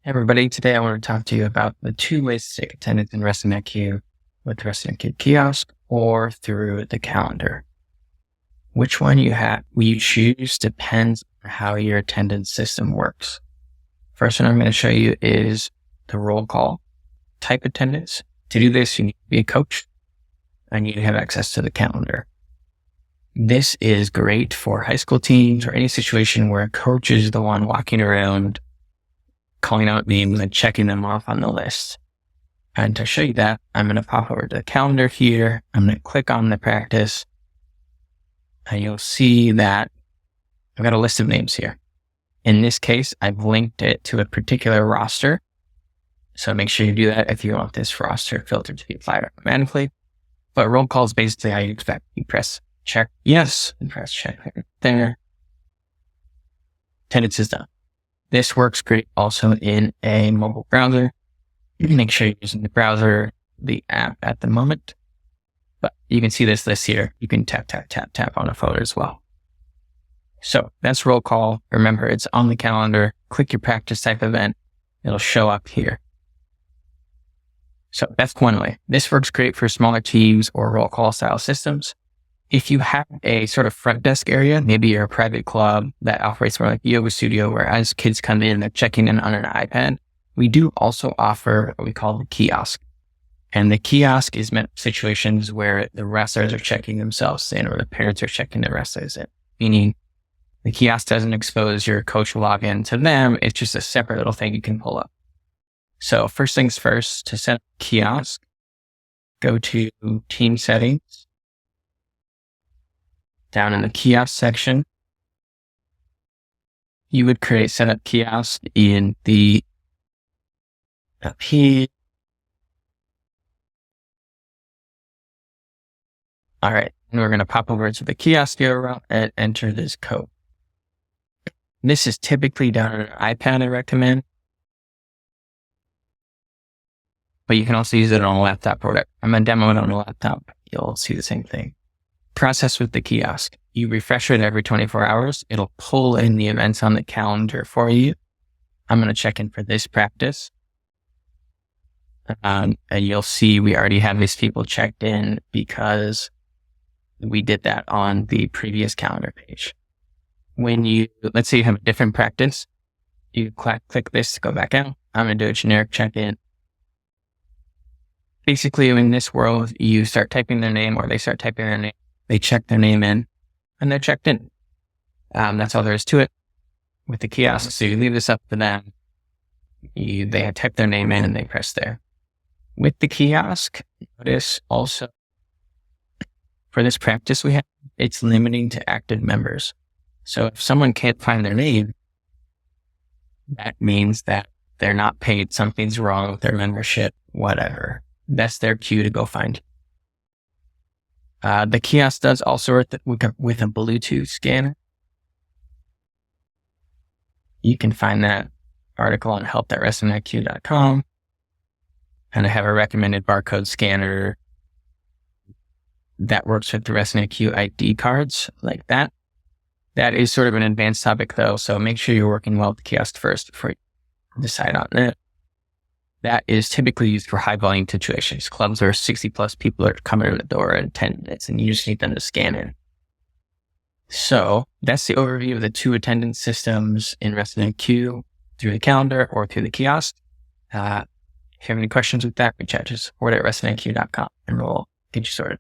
Hey everybody, today I want to talk to you about the two ways to take attendance in WrestlingIQ with WrestlingIQ Kiosk or through the calendar. Which one you choose depends on how your attendance system works. First one I'm going to show you is the roll call type attendance. To do this, you need to be a coach and you need to have access to the calendar. This is great for high school teams or any situation where a coach is the one walking around calling out names and checking them off on the list. And to show you that, I'm going to pop over to the calendar here. I'm going to click on the practice and you'll see that I've got a list of names here. In this case, I've linked it to a particular roster. So make sure you do that if you want this roster filter to be applied automatically. But roll call is basically how you expect. You press check yes and press check there. Attendance is done. This works great also in a mobile browser. Make sure you're using the browser, the app at the moment. But you can see this list here. You can tap on a photo as well. So that's roll call. Remember, it's on the calendar. Click your practice type event. It'll show up here. So that's one way. This works great for smaller teams or roll call style systems. If you have a sort of front desk area, maybe you're a private club that operates more like a yoga studio, where as kids come in, they're checking in on an iPad. We do also offer what we call the kiosk. And the kiosk is meant for situations where the wrestlers are checking themselves in or the parents are checking the wrestlers in, meaning the kiosk doesn't expose your coach login to them. It's just a separate little thing you can pull up. So first things first, to set up kiosk, go to team settings. Down in the kiosk section, you would set up kiosk in the up here. All right. And we're going to pop over to the kiosk URL and enter this code. This is typically done on an iPad, I recommend. But you can also use it on a laptop or whatever. I'm going to demo it on a laptop. You'll see the same thing. Process with the kiosk. You refresh it every 24 hours. It'll pull in the events on the calendar for you. I'm going to check in for this practice. And you'll see we already have these people checked in because we did that on the previous calendar page. Let's say you have a different practice, you click this to go back out. I'm going to do a generic check-in. Basically, in this world, you start typing their name or they start typing their name. They check their name in and they're checked in. That's all there is to it with the kiosk. So you leave this up to them. They have typed their name in and they press there. With the kiosk, notice also for this practice we have, it's limiting to active members. So if someone can't find their name, that means that they're not paid. Something's wrong with their membership, whatever. That's their cue to go find. The kiosk does also work with a Bluetooth scanner. You can find that article on help.wrestlingiq.com. And I have a recommended barcode scanner that works with the WrestlingIQ ID cards like that. That is sort of an advanced topic though, so make sure you're working well with the kiosk first before you decide on it. That is typically used for high volume situations. Clubs where 60 plus people are coming in the door in 10 minutes and you just need them to scan in. So that's the overview of the two attendance systems in WrestlingIQ through the calendar or through the kiosk. If you have any questions with that, reach out to support@wrestlingiq.com and we'll get you sorted.